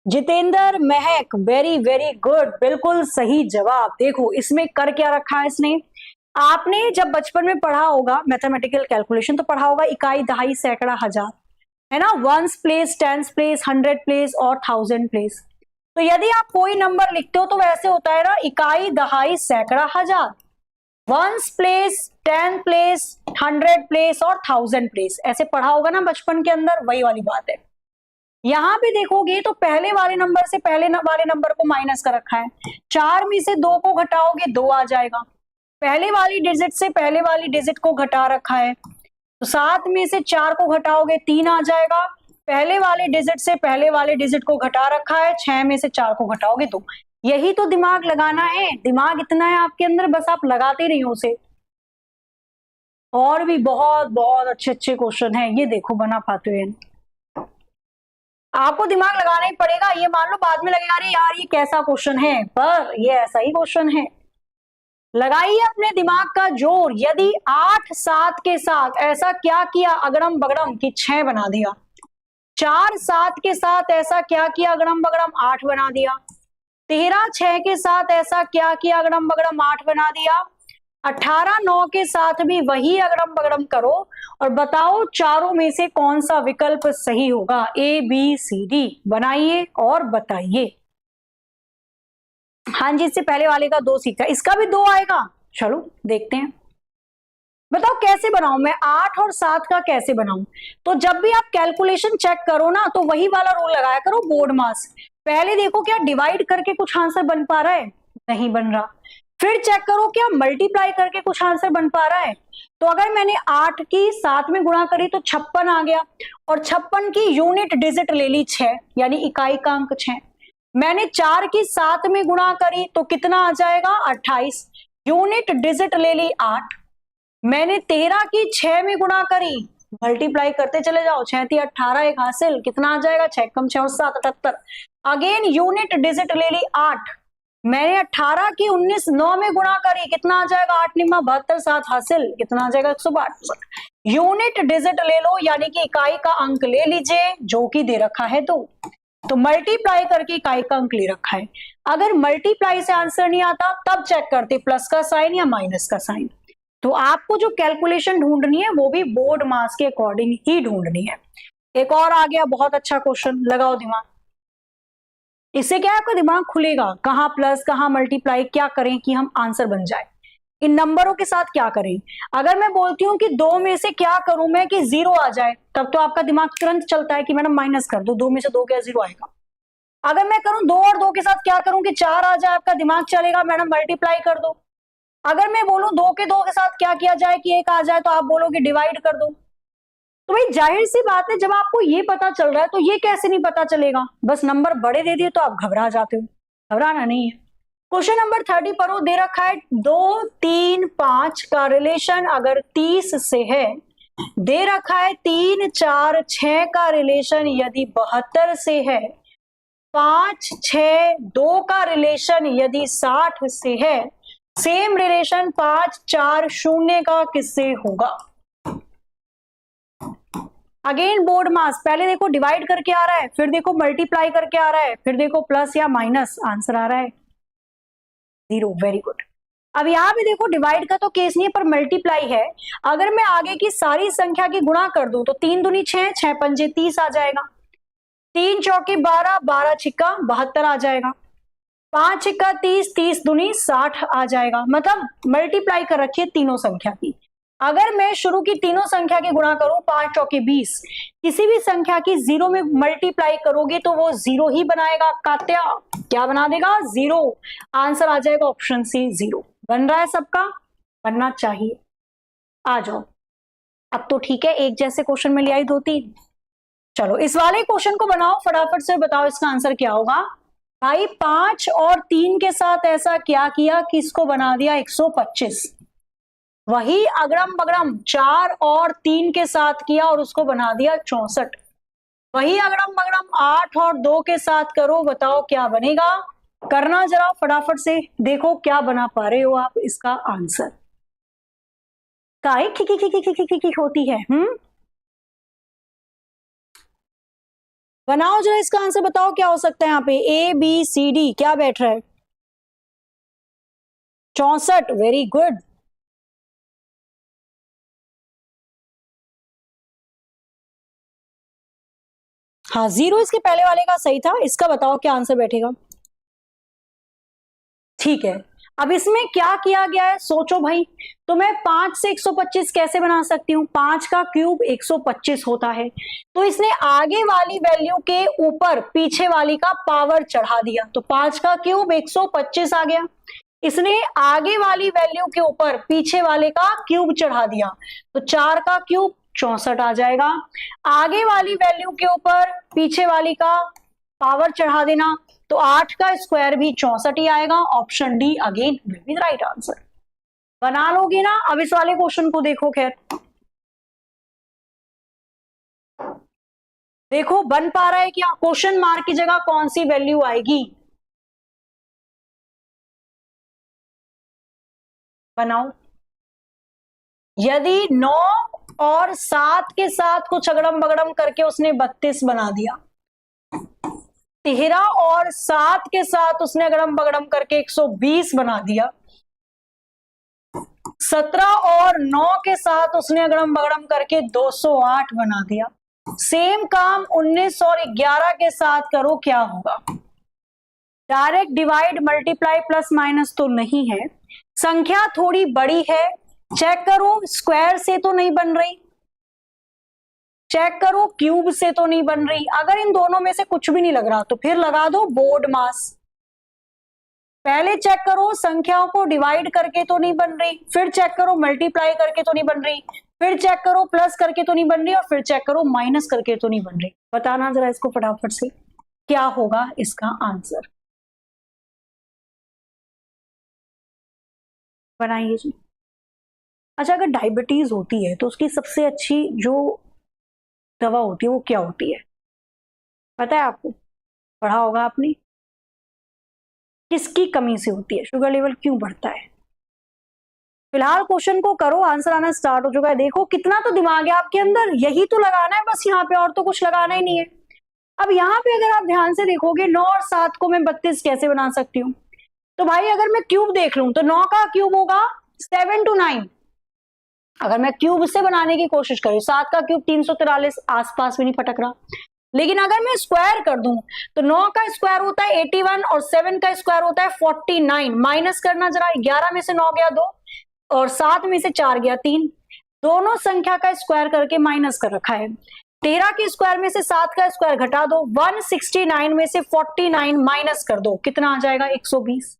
जितेंद्र, महक, वेरी वेरी गुड, बिल्कुल सही जवाब। देखो इसमें कर क्या रखा है इसने। आपने जब बचपन में पढ़ा होगा मैथमेटिकल कैलकुलेशन, तो पढ़ा होगा इकाई, दहाई, सैकड़ा, हजार, है ना, ones place, tens place, 100 place और 1000 प्लेस। तो यदि आप कोई नंबर लिखते हो तो वैसे होता है ना, इकाई, दहाई, सैकड़ा, हजार, वंस प्लेस, 10 प्लेस, 100 प्लेस और 1000 प्लेस। ऐसे पढ़ा होगा ना बचपन के अंदर, वही वाली बात है। यहां पे देखोगे तो पहले वाले नंबर से पहले वाले नंबर को माइनस कर रखा है। 4 में से 2 को घटाओगे 2 आ जाएगा। पहले वाली डिजिट से पहले वाली डिजिट को घटा रखा है, तो 7 में से 4 को घटाओगे 3 आ जाएगा। पहले वाले डिजिट से पहले वाले डिजिट को घटा रखा है, 6 में से 4 को घटाओगे 2। यही तो दिमाग लगाना है, दिमाग इतना है आपके अंदर, बस आप लगाते रहिए उसे। और भी बहुत बहुत अच्छे अच्छे क्वेश्चन हैं, ये देखो बना पाते हैं। आपको दिमाग लगाना ही पड़ेगा। ये मान लो बाद में लगेगा अरे यार ये कैसा क्वेश्चन है, पर ये ऐसा ही क्वेश्चन है। लगाइए अपने दिमाग का जोर। यदि 8 7 के साथ ऐसा क्या किया अगड़म बगड़म कि 6 बना दिया, 4 7 के साथ ऐसा क्या किया अगड़म बगड़म 8 बना दिया, 13 6 के साथ ऐसा क्या किया अगड़म बगड़म 8 बना दिया, 18 9 के साथ भी वही अगड़म बगड़म करो और बताओ चारों में से कौन सा विकल्प सही होगा। ABCD बनाइए और बताइए। हाँ जी, इससे पहले वाले का 2 सीखा, इसका भी 2 आएगा। चलो देखते हैं, बताओ कैसे बनाऊं मैं 8 और 7 का कैसे बनाऊं। तो जब भी आप कैलकुलेशन चेक करो ना, तो वही वाला रूल लगाया करो, बोर्ड मास। पहले देखो क्या डिवाइड करके कुछ आंसर बन पा रहा है, नहीं बन रहा। फिर चेक करो क्या मल्टीप्लाई करके कुछ आंसर बन पा रहा है। तो अगर मैंने 8 की 7 में गुणा करी तो 56 आ गया, और 56 की यूनिट डिजिट ले ली 6, यानी इकाई का अंक 6। मैंने 4 की 7 में गुणा करी तो कितना आ जाएगा 28, यूनिट डिजिट ले ली 8। मैंने 13 की 6 में गुणा करी, मल्टीप्लाई करते चले जाओ, 6 थी 18, एक हासिल, कितना आ जाएगा 6 कम 6 और 7 78। अगेन यूनिट डिजिट ले ली 8। मैंने 18 की 19 9 में गुणा करी, कितना आ जाएगा 8 निम्मा 72 7 हासिल, कितना आ जाएगा 162। यूनिट डिजिट ले लो, यानी कि इकाई का अंक ले लीजिए जो कि दे रखा है 2। तो मल्टीप्लाई करके इकाई का अंक ले रखा है। अगर मल्टीप्लाई से आंसर नहीं आता तब चेक करते प्लस का साइन या माइनस का साइन। तो आपको जो कैलकुलेशन ढूंढनी है वो भी बोर्ड मास के अकॉर्डिंग ही ढूंढनी है। एक और आ गया बहुत अच्छा क्वेश्चन, लगाओ दिमाग। इससे क्या है, आपका दिमाग खुलेगा, कहां प्लस कहां मल्टीप्लाई, क्या करें कि हम आंसर बन जाए, इन नंबरों के साथ क्या करें। अगर मैं बोलती हूं कि दो में से क्या करूं मैं कि जीरो आ जाए, तब तो आपका दिमाग तुरंत चलता है कि मैडम माइनस कर दो, दो में से दो क्या जीरो आएगा। अगर मैं करूं दो और दो के साथ क्या करूं कि चार आ जाए, आपका दिमाग चलेगा मैडम मल्टीप्लाई कर दो। अगर मैं बोलूं दो के साथ क्या किया जाए कि एक आ जाए, तो आप बोलोगे डिवाइड कर दो। तो भाई जाहिर सी बात है, जब आपको ये पता चल रहा है तो ये कैसे नहीं पता चलेगा। बस नंबर बड़े दे दिए तो आप घबरा जाते हो, घबराना नहीं है। क्वेश्चन नंबर 30 पर दे रखा है 2, 3, 5 का रिलेशन अगर 30 से है, दे रखा है 3, 4, 6 का रिलेशन यदि 72 से है, 5, 6, 2 का रिलेशन यदि 60 से है, सेम रिलेशन 5, 4, 0 का किससे होगा। अगेन बोर्ड मास, पहले देखो डिवाइड करके आ रहा है, फिर देखो मल्टीप्लाई करके आ रहा है, फिर देखो प्लस या माइनस, आंसर आ रहा है 0। Very good. अब यहां पे देखो डिवाइड का तो केस नहीं है पर मल्टीप्लाई है। अगर मैं आगे की सारी संख्या की गुणा कर दूं तो 3 दूनी 6, 6 पंजे 30 आ जाएगा, 3 चौके 12, 12 छिक्का 72 आ जाएगा, 5 छिक्का 30, 30 दूनी 60 आ जाएगा। मतलब मल्टीप्लाई कर रखी है तीनों संख्या की। अगर मैं शुरू की तीनों संख्या की गुणा करूं 5 चौके 20, किसी भी संख्या की जीरो में मल्टीप्लाई करोगे तो वो जीरो ही बनाएगा। कात्या क्या बना देगा, जीरो। आंसर आ जाएगा ऑप्शन सी 0। बन रहा है सबका, बनना चाहिए। आ जाओ, अब तो ठीक है, एक जैसे क्वेश्चन में ले आई 2-3। चलो इस वाले क्वेश्चन को बनाओ फटाफट से, बताओ इसका आंसर क्या होगा। भाई 5 और 3 के साथ ऐसा क्या किया कि इसको बना दिया 125। वही अगड़म बगड़म 4 और 3 के साथ किया और उसको बना दिया 64। वही अगड़म बगड़म 8 और 2 के साथ करो, बताओ क्या बनेगा। करना जरा फटाफट से, देखो क्या बना पा रहे हो आप इसका आंसर। काय खी होती है। बनाओ जरा इसका आंसर, बताओ क्या हो सकता है यहाँ पे। ABCD क्या बैठ रहा है, 64। Very good. हाँ 0 इसके पहले वाले का सही था, इसका बताओ क्या आंसर बैठेगा। ठीक है, अब इसमें क्या किया गया है सोचो भाई। तो मैं 5 से 125 कैसे बना सकती हूँ, 5 का क्यूब 125 होता है। तो इसने आगे वाली वैल्यू के ऊपर पीछे वाली का पावर चढ़ा दिया, तो 5 का क्यूब 125 आ गया। इसने आगे वाली वैल्यू के ऊपर पीछे वाले का क्यूब चढ़ा दिया, तो 4 का क्यूब 64 आ जाएगा। आगे वाली वैल्यू के ऊपर पीछे वाली का पावर चढ़ा देना, तो 8 का स्क्वायर भी 64 ही आएगा। Option D again will be the right answer. बना लोगे ना। अब इस वाले क्वेश्चन को देखो, खैर देखो बन पा रहा है क्या। क्वेश्चन मार्क की जगह कौन सी वैल्यू आएगी, बनाओ। यदि 9 और 7 के साथ कुछ अगड़म बगड़म करके उसने 32 बना दिया, 13 और 7 के साथ उसने अगड़म बगड़म करके 120 बना दिया, 17 और 9 के साथ उसने अगड़म बगड़म करके 208 बना दिया। सेम काम 19 और 11 के साथ करो, क्या होगा। Direct divide multiply plus minus तो नहीं है, संख्या थोड़ी बड़ी है। चेक करो स्क्वायर से तो नहीं बन रही, चेक करो क्यूब से तो नहीं बन रही। अगर इन दोनों में से कुछ भी नहीं लग रहा तो फिर लगा दो बोर्ड मास। पहले चेक करो संख्याओं को डिवाइड करके तो नहीं बन रही, फिर चेक करो मल्टीप्लाई करके तो नहीं बन रही, फिर चेक करो प्लस करके तो नहीं बन रही, और फिर चेक करो माइनस करके तो नहीं बन रही। बताना जरा इसको फटाफट से, क्या होगा इसका आंसर। बनाइए जी। अच्छा, अगर डायबिटीज होती है तो उसकी सबसे अच्छी जो दवा होती है वो क्या होती है, पता है आपको, पढ़ा होगा आपने। किसकी कमी से होती है, शुगर लेवल क्यों बढ़ता है। फिलहाल क्वेश्चन को करो, आंसर आना स्टार्ट हो चुका है। देखो कितना तो दिमाग है आपके अंदर, यही तो लगाना है बस यहाँ पे, और तो कुछ लगाना ही नहीं है। अब यहाँ पे अगर आप ध्यान से देखोगे 9 और 7 को मैं 32 कैसे बना सकती हूँ? तो भाई अगर मैं क्यूब देख लूं तो 9 का क्यूब होगा 7 to 9। अगर मैं क्यूब से बनाने की कोशिश करूं, 7 का क्यूब 343, आसपास भी नहीं फटक रहा। लेकिन अगर मैं स्क्वायर कर दूं तो 9 का स्क्वायर होता है 81 और 7 का स्क्वायर होता है 49। माइनस करना जरा, 11 में से 9 गया 2 और 7 में से 4 गया 3। दोनों संख्या का स्क्वायर करके माइनस कर रखा है। 13 के स्क्वायर में से 7 का स्क्वायर घटा दो, 169 में से 49 माइनस कर दो, कितना आ जाएगा 120।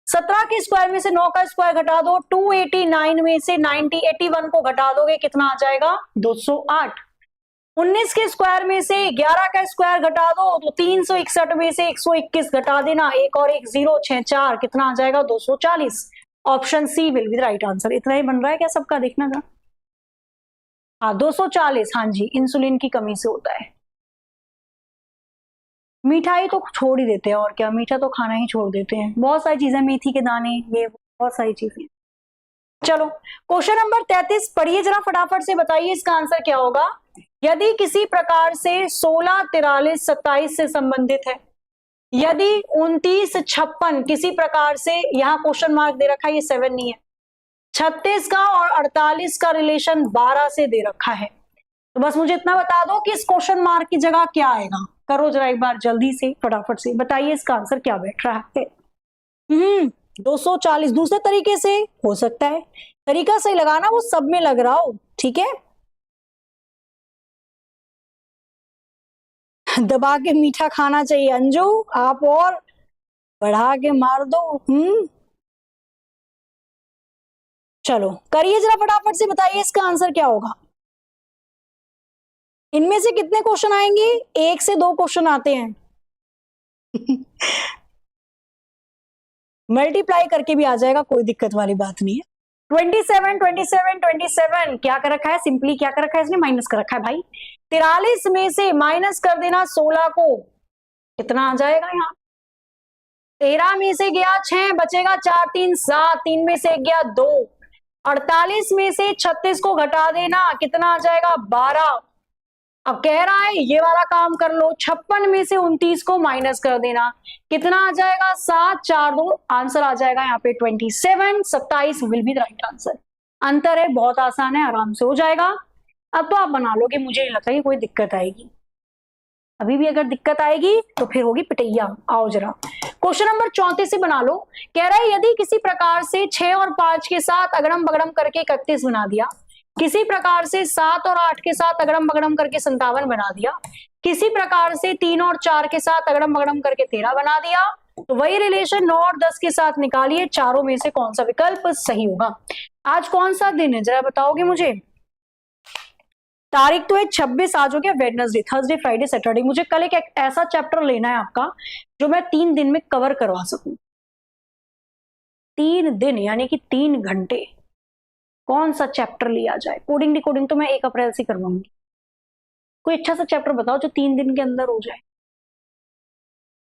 17 के स्क्वायर में से 9 का स्क्वायर घटा दो, 289 में से 81 को घटा दोगे, कितना आ जाएगा 208। 19 के स्क्वायर में से 11 का स्क्वायर घटा दो तो 361 में से 121 घटा देना, एक और एक 0 6 4, कितना आ जाएगा 240। Option C will be the right answer. इतना ही बन रहा है क्या सबका? देखना था। हाँ 240, हाँ जी, इंसुलिन की कमी से होता है। मिठाई तो छोड़ ही देते हैं, और क्या, मीठा तो खाना ही छोड़ देते हैं। बहुत सारी चीजें, मेथी के दाने, ये बहुत सारी चीजें। चलो क्वेश्चन नंबर 33 पढ़िए जरा फटाफट से, बताइए इसका आंसर क्या होगा। यदि किसी प्रकार से 16 43 27 से संबंधित है, यदि 29 56 किसी प्रकार से, यहाँ क्वेश्चन मार्क दे रखा है, ये 7 नहीं है, 36 का और 48 का रिलेशन 12 से दे रखा है, तो बस मुझे इतना बता दो कि इस क्वेश्चन मार्क की जगह क्या आएगा। करो जरा एक बार जल्दी से फटाफट से, बताइए इसका आंसर क्या बैठ रहा है। 240 दूसरे तरीके से हो सकता है, तरीका सही लगाना, वो सब में लग रहा हो, ठीक है। दबा के मीठा खाना चाहिए अंजू, आप और बढ़ा के मार दो। चलो करिए जरा फटाफट से, बताइए इसका आंसर क्या होगा। इनमें से कितने क्वेश्चन आएंगे? 1 से 2 क्वेश्चन आते हैं। मल्टीप्लाई करके भी आ जाएगा, कोई दिक्कत वाली बात नहीं है। 27 27 27 क्या कर रखा है, सिंपली क्या कर रखा है इसने, माइनस कर रखा है भाई। 43 में से माइनस कर देना 16 को, कितना आ जाएगा यहाँ। 13 में से गया 6, बचेगा 4 3 7, 3 में से गया 2। 48 में से 36 को घटा देना, कितना आ जाएगा 12। अब कह रहा है ये वाला काम कर लो, 56 में से 29 को माइनस कर देना, कितना आ जाएगा 7 4 2, आंसर आ जाएगा यहाँ पे 27। 27 will be the right answer. अंतर है, बहुत आसान है, आराम से हो जाएगा। अब तो आप बना लोगे, मुझे नहीं लगता कि कोई दिक्कत आएगी। अभी भी अगर दिक्कत आएगी तो फिर होगी पिटैया। आओ जरा क्वेश्चन नंबर 34 से बना लो। कह रहा है यदि किसी प्रकार से 6 और 5 के साथ अगड़म बगड़म करके 31 बना दिया, किसी प्रकार से 7 और 8 के साथ अगड़म बगड़म करके 57 बना दिया, किसी प्रकार से 3 और 4 के साथ अगड़म बगड़म करके 13 बना दिया, तो वही रिलेशन 9 और 10 के साथ निकालिए, चारों में से कौन सा विकल्प सही होगा। आज कौन सा दिन है जरा बताओगे मुझे। तारीख तो है 26, आज हो गया वेडनेसडे, थर्सडे फ्राइडे सैटरडे। मुझे कल एक ऐसा चैप्टर लेना है आपका जो मैं 3 दिन में कवर करवा सकूं। 3 दिन यानी कि 3 घंटे। कौन सा चैप्टर लिया जाए? कोडिंग डिकोडिंग तो मैं 1 अप्रैल से करवाऊंगी। कोई अच्छा सा चैप्टर बताओ जो 3 दिन के अंदर हो जाए।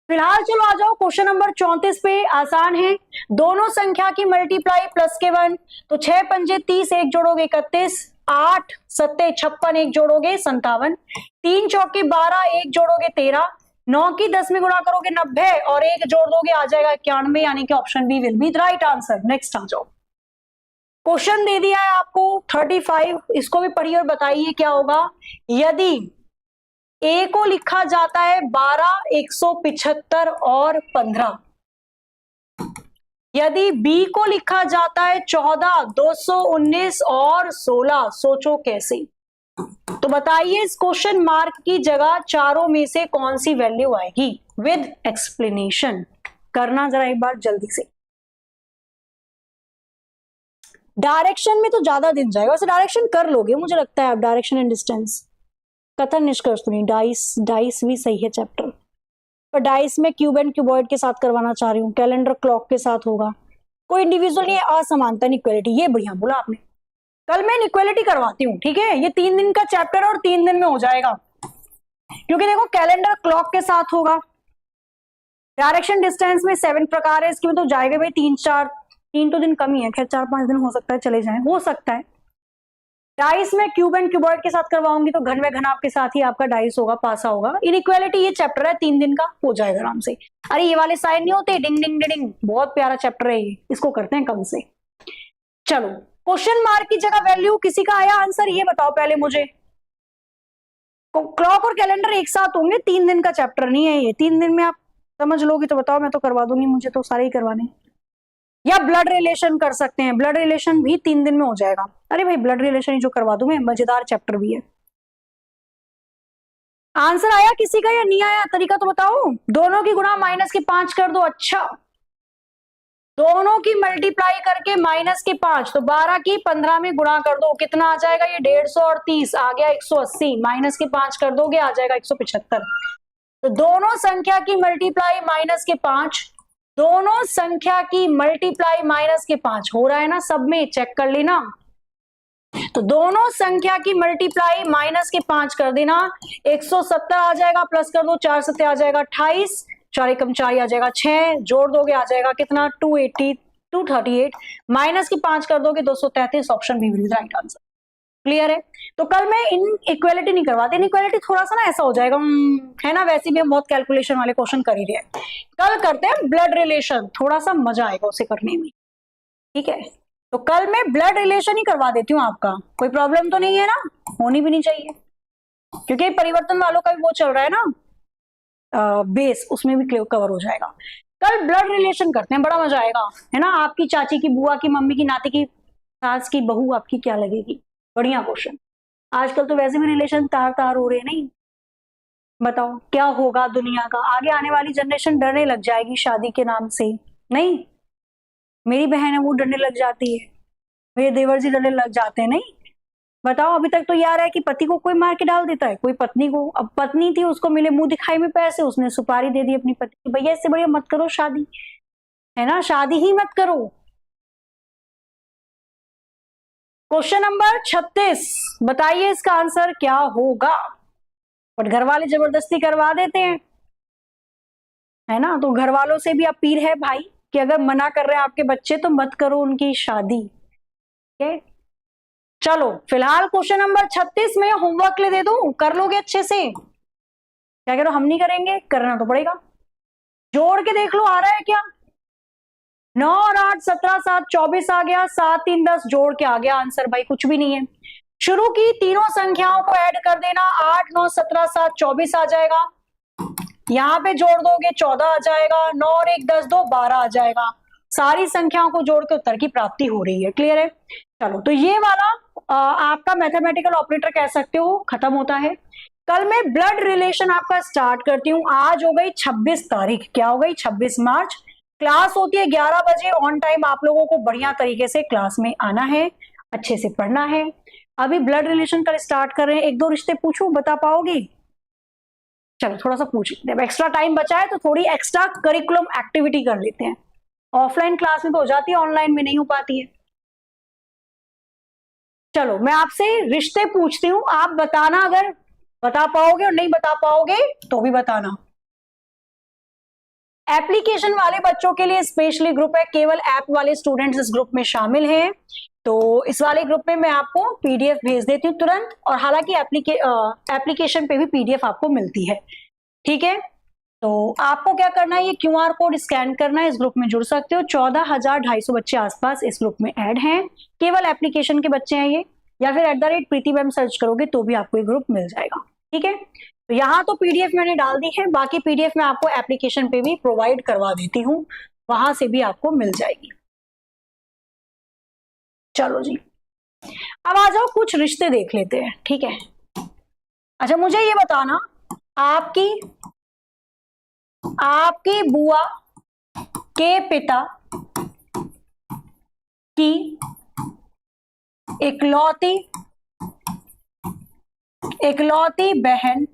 फिलहाल चलो आ जाओ क्वेश्चन नंबर 34 पे, आसान है। दोनों संख्या की मल्टीप्लाई प्लस के 1, तो 6 पंजे 30, एक जोड़ोगे 31, 8 सत्ते 56, एक जोड़ोगे 57, 3 चौके 12, एक जोड़ोगे 13, 9 की 10 में गुणा करोगे 90 और एक जोड़ दोगे आ जाएगा 91, यानी कि option B will be the right answer. Next आ जाओ, क्वेश्चन दे दिया है आपको 35, इसको भी पढ़िए और बताइए क्या होगा। यदि ए को लिखा जाता है 12 175 और 15, यदि बी को लिखा जाता है 14 219 और 16, सोचो कैसे। तो बताइए इस क्वेश्चन मार्क की जगह चारों में से कौन सी वैल्यू आएगी, विद एक्सप्लेनेशन। करना जरा एक बार जल्दी से। डायरेक्शन में तो ज्यादा दिन जाएगा, वैसे डायरेक्शन कर लोगे मुझे लगता है आप, डायरेक्शन एंड डिस्टेंस। कथन निष्कर्ष तो नहीं, डाइस भी सही है चैप्टर, पर डाइस में क्यूब एंड क्यूबॉइड के साथ करवाना चाह रही हूँ, कैलेंडर क्लॉक के साथ होगा, कोई इंडिविजुअल नहीं, असमानता इक्वालिटी, ये बढ़िया बोला आपने। कल मैं इक्वालिटी करवाती हूँ, ठीक है। ये 3 दिन का चैप्टर और 3 दिन में हो जाएगा, क्योंकि देखो कैलेंडर क्लॉक के साथ होगा। डायरेक्शन डिस्टेंस में 7 प्रकार है, इसकी में तो जाएगा भाई 3 4, 3 तो दिन कम ही है, खैर 4 5 दिन हो सकता है चले जाए, हो सकता है। डाइस में क्यूब एंड क्यूबॉइड के साथ करवाऊंगी तो घन व घनाभ के साथ ही आपका डाइस होगा, पासा होगा। इनइक्वालिटी ये चैप्टर है 3 दिन का, हो जाएगा आराम से। अरे ये वाले साइन नहीं होते, डिंग डिंग डिंग, बहुत प्यारा चैप्टर है ये, इसको करते हैं कल से। चलो क्वेश्चन मार्क की जगह वैल्यू किसी का आया आंसर, ये बताओ पहले मुझे। क्लॉक और कैलेंडर एक साथ होंगे, 3 दिन का चैप्टर नहीं है ये, 3 दिन में आप समझ लोगे तो बताओ, मैं तो करवा दूंगी, मुझे तो सारे ही करवाने। या ब्लड रिलेशन कर सकते हैं, ब्लड रिलेशन भी 3 दिन में हो जाएगा। अरे भाई ब्लड रिलेशन ही जो करवा दूं मैं, मजेदार चैप्टर भी है। आंसर आया किसी का या नहीं आया, तरीका तो बताओ। दोनों की गुणा माइनस के 5 कर दो, अच्छा दोनों की मल्टीप्लाई करके माइनस के 5, तो 12 की 15 में गुणा कर दो, कितना आ जाएगा ये 150 और 30 आ गया 180, माइनस के 5 कर दोगे आ जाएगा 175। तो दोनों संख्या की मल्टीप्लाई माइनस के 5, दोनों संख्या की मल्टीप्लाई माइनस के 5 हो रहा है ना, सब में चेक कर लेना। तो दोनों संख्या की मल्टीप्लाई माइनस के 5 कर देना, 170 आ जाएगा, प्लस कर दो 4 सत्ते आ जाएगा 28, 4 एकम 4 आ जाएगा 6, जोड़ दोगे आ जाएगा कितना 280, 238, माइनस के 5 कर दोगे 233, option B will be right answer. Clear है। तो कल मैं इन इक्वालिटी नहीं करवाते, इनइक्वालिटी थोड़ा सा ना ऐसा हो जाएगा, है ना, वैसे भी हम बहुत कैलकुलेशन वाले क्वेश्चन कर ही रहे हैं। कल करते हैं ब्लड रिलेशन, थोड़ा सा मजा आएगा उसे करने में, ठीक है। तो कल मैं ब्लड रिलेशन ही करवा देती हूँ आपका, कोई प्रॉब्लम तो नहीं है ना, होनी भी नहीं चाहिए, क्योंकि परिवर्तन वालों का भी वो चल रहा है ना बेस, उसमें भी कवर हो जाएगा। कल ब्लड रिलेशन करते हैं, बड़ा मजा आएगा, है ना। आपकी चाची की, बुआ की, मम्मी की, नाती की, सास की बहू आपकी क्या लगेगी, बढ़िया क्वेश्चन। आजकल तो वैसे भी रिलेशन तार तार हो रहे हैं, नहीं बताओ क्या होगा दुनिया का, आगे आने वाली जनरेशन डरने लग जाएगी शादी के नाम से। नहीं, मेरी बहन है वो डरने लग जाती है, मेरे देवर जी डरने लग जाते हैं, नहीं बताओ। अभी तक तो यार है कि पति को कोई मार के डाल देता है, कोई पत्नी को। अब पत्नी थी, उसको मिले मुंह दिखाई में पैसे, उसने सुपारी दे दी अपनी पति की, भैया इससे बढ़िया मत करो शादी, है ना, शादी ही मत करो। क्वेश्चन नंबर 36, बताइए इसका आंसर क्या होगा। बट घर वाले जबरदस्ती करवा देते हैं, है ना, तो घर वालों से भी अपील है भाई कि अगर मना कर रहे हैं आपके बच्चे तो मत करो उनकी शादी, ठीक है। चलो फिलहाल क्वेश्चन नंबर 36 में होमवर्क ले दे दूं, कर लोगे अच्छे से, क्या कह रहे हो, हम नहीं करेंगे, करना तो पड़ेगा। जोड़ के देख लो आ रहा है क्या, 9 और 8 17 7 24 आ गया, 7 3 10 जोड़ के आ गया आंसर, भाई कुछ भी नहीं है। शुरू की तीनों संख्याओं को ऐड कर देना, 8 9 17 7 24 आ जाएगा, यहां पे जोड़ दोगे 14 आ जाएगा, 9 और 1 10 2 12 आ जाएगा, सारी संख्याओं को जोड़ के उत्तर की प्राप्ति हो रही है। क्लियर है। चलो तो ये वाला आपका मैथमेटिकल ऑपरेटर कह सकते हो खत्म होता है। कल मैं ब्लड रिलेशन आपका स्टार्ट करती हूँ। आज हो गई 26 तारीख, क्या हो गई 26 मार्च। क्लास होती है 11 बजे ऑन टाइम, आप लोगों को बढ़िया तरीके से क्लास में आना है, अच्छे से पढ़ना है। अभी ब्लड रिलेशन कल स्टार्ट कर रहे हैं, 1 2 रिश्ते पूछूं, बता पाओगे? चलो थोड़ा सा पूछ लेते हैं, एक्स्ट्रा टाइम बचा है तो थोड़ी एक्स्ट्रा करिकुलम एक्टिविटी कर लेते हैं। ऑफलाइन क्लास में तो हो जाती है, ऑनलाइन में नहीं हो पाती है। चलो मैं आपसे रिश्ते पूछती हूँ, आप बताना अगर बता पाओगे, और नहीं बता पाओगे तो भी बताना। एप्लीकेशन वाले बच्चों के लिए स्पेशली ग्रुप है, केवल ऐप वाले स्टूडेंट्स इस ग्रुप में शामिल हैं। तो इस वाले ग्रुप में मैं आपको पीडीएफ भेज देती हूँ तुरंत, और हालांकि एप्लीकेशन पे भी पीडीएफ आपको मिलती है, ठीक है। तो आपको क्या करना है, ये क्यूआर कोड स्कैन करना है, इस ग्रुप में जुड़ सकते हो। 14,250 बच्चे आसपास इस ग्रुप में ऐड हैं, केवल एप्लीकेशन के बच्चे हैं ये, या फिर @प्रीति मैम सर्च करोगे तो भी आपको ये ग्रुप मिल जाएगा, ठीक है। तो यहाँ तो पीडीएफ मैंने डाल दी है, बाकी पीडीएफ मैं आपको एप्लीकेशन पे भी प्रोवाइड करवा देती हूँ, वहां से भी आपको मिल जाएगी। चलो जी, अब आ जाओ कुछ रिश्ते देख लेते हैं, ठीक है। अच्छा मुझे ये बताना, आपकी बुआ के पिता की इकलौती बहन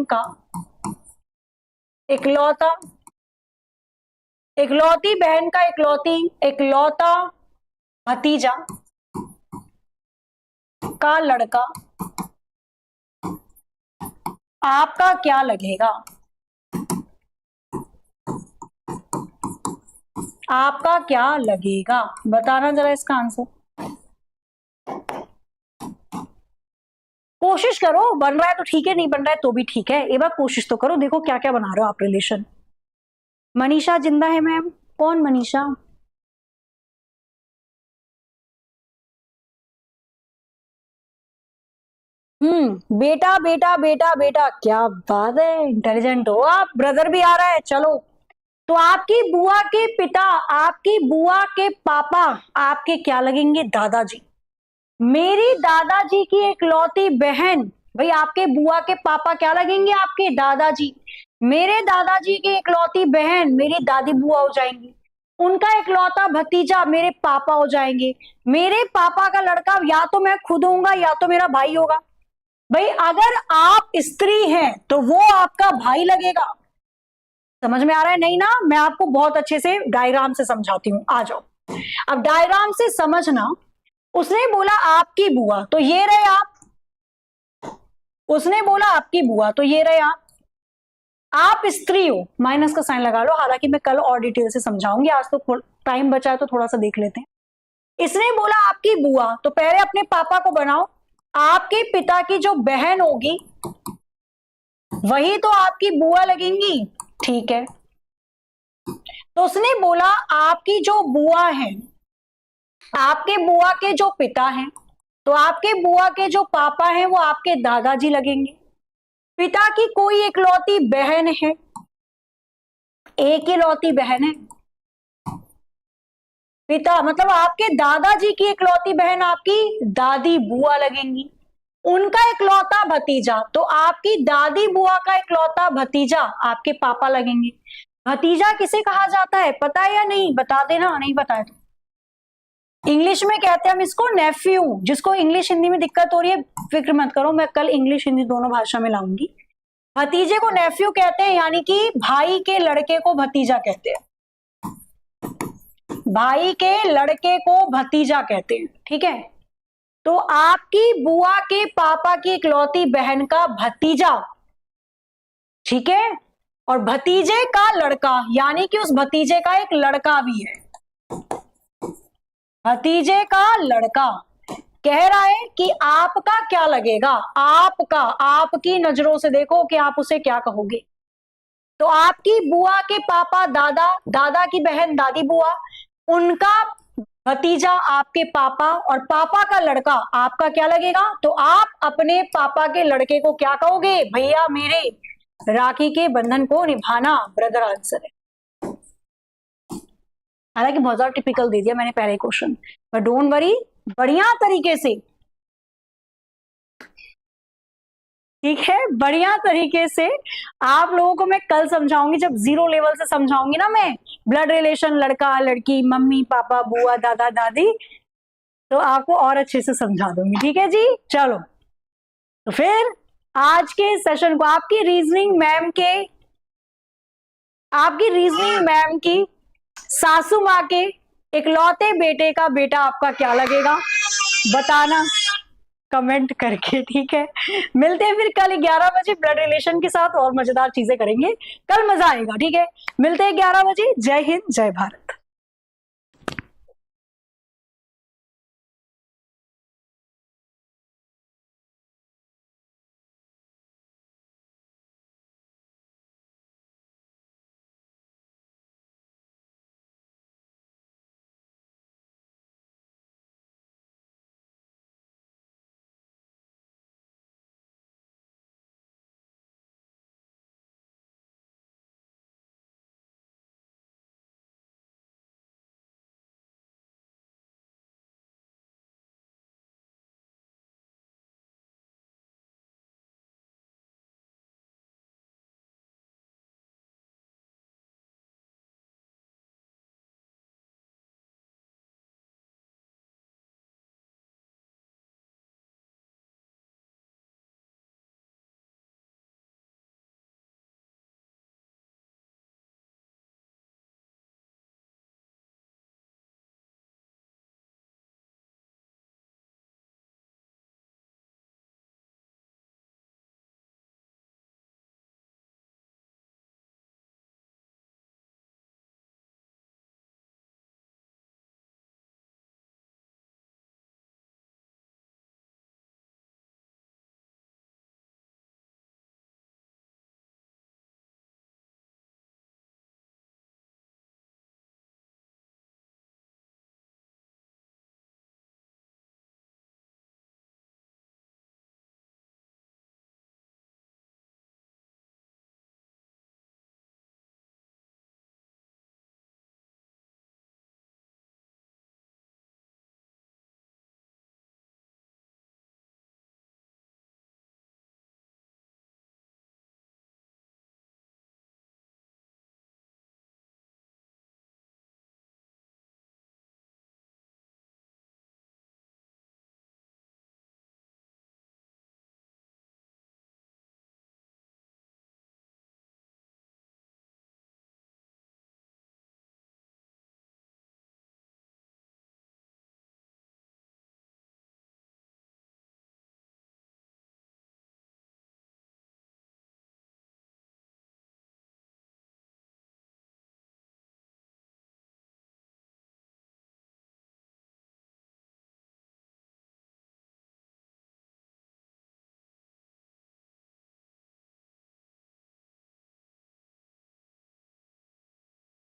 का इकलौता भतीजा का लड़का आपका क्या लगेगा? आपका क्या लगेगा, बताना जरा इसका आंसर। कोशिश करो, बन रहा है तो ठीक है, नहीं बन रहा है तो भी ठीक है, एक बार कोशिश तो करो, देखो क्या क्या बना रहे हो आप रिलेशन। मनीषा जिंदा है मैम? कौन मनीषा? बेटा बेटा बेटा बेटा, क्या बात है, इंटेलिजेंट हो आप। ब्रदर भी आ रहा है, चलो। तो आपकी बुआ के पिता, आपकी बुआ के पापा आपके क्या लगेंगे? दादाजी। मेरी दादाजी की इकलौती बहन, भाई आपके बुआ के पापा क्या लगेंगे? आपके दादाजी। मेरे दादाजी की इकलौती बहन मेरी दादी बुआ हो जाएंगी। उनका इकलौता भतीजा मेरे पापा हो जाएंगे। मेरे पापा का लड़का या तो मैं खुद होऊंगा या तो मेरा भाई होगा। भाई अगर आप स्त्री हैं तो वो आपका भाई लगेगा। समझ में आ रहा है? नहीं ना? मैं आपको बहुत अच्छे से डायग्राम से समझाती हूं, आ जाओ। अब डायग्राम से समझना। उसने बोला आपकी बुआ, तो ये रहे आप। उसने बोला आपकी बुआ, तो ये रहे आप। आप स्त्री हो, माइनस का साइन लगा लो, हालांकि मैं कल और डिटेल से समझाऊंगी, आज तो टाइम बचा है तो थोड़ा सा देख लेते हैं। इसने बोला आपकी बुआ, तो पहले अपने पापा को बनाओ। आपके पिता की जो बहन होगी वही तो आपकी बुआ लगेंगी, ठीक है। तो उसने बोला आपकी जो बुआ है, आपके बुआ के जो पिता हैं, तो आपके बुआ के जो पापा हैं वो आपके दादाजी लगेंगे। पिता की कोई इकलौती बहन है, एक इकलौती बहन है। पिता मतलब आपके दादाजी की इकलौती बहन आपकी दादी बुआ लगेंगी। उनका इकलौता भतीजा, तो आपकी दादी बुआ का इकलौता भतीजा आपके पापा लगेंगे। भतीजा किसे कहा जाता है पता है या नहीं? बता देना, नहीं बताया तो। इंग्लिश में कहते हैं हम इसको नेफ्यू। जिसको इंग्लिश हिंदी में दिक्कत हो रही है फिक्र मत करो, मैं कल इंग्लिश हिंदी दोनों भाषा में लाऊंगी। भतीजे को नेफ्यू कहते हैं, यानी कि भाई के लड़के को भतीजा कहते हैं। भाई के लड़के को भतीजा कहते हैं, ठीक है। तो आपकी बुआ के पापा की इकलौती बहन का भतीजा, ठीक है, और भतीजे का लड़का, यानी कि उस भतीजे का एक लड़का भी है। भतीजे का लड़का कह रहा है कि आपका क्या लगेगा? आपका, आपकी नजरों से देखो कि आप उसे क्या कहोगे। तो आपकी बुआ के पापा दादा, दादा की बहन दादी बुआ, उनका भतीजा आपके पापा, और पापा का लड़का आपका क्या लगेगा? तो आप अपने पापा के लड़के को क्या कहोगे? भैया मेरे, राखी के बंधन को निभाना। ब्रदर आंसर है। हालांकि बहुत ज्यादा टिपिकल दे दिया मैंने पहले क्वेश्चन, पर डोंट वरी, बढ़िया तरीके से, ठीक है, बढ़िया तरीके से आप लोगों को मैं कल समझाऊंगी, जब जीरो लेवल से समझाऊंगी ना मैं, ब्लड रिलेशन, लड़का लड़की, मम्मी पापा, बुआ दादा दादी, तो आपको और अच्छे से समझा दूंगी, ठीक है जी। चलो, तो फिर आज के सेशन को आपकी रीजनिंग मैम की सासू माँ के इकलौते बेटे का बेटा आपका क्या लगेगा? बताना कमेंट करके, ठीक है। मिलते हैं फिर कल 11 बजे ब्लड रिलेशन के साथ, और मजेदार चीजें करेंगे, कल मजा आएगा, ठीक है। मिलते हैं 11 बजे। जय हिंद, जय भारत।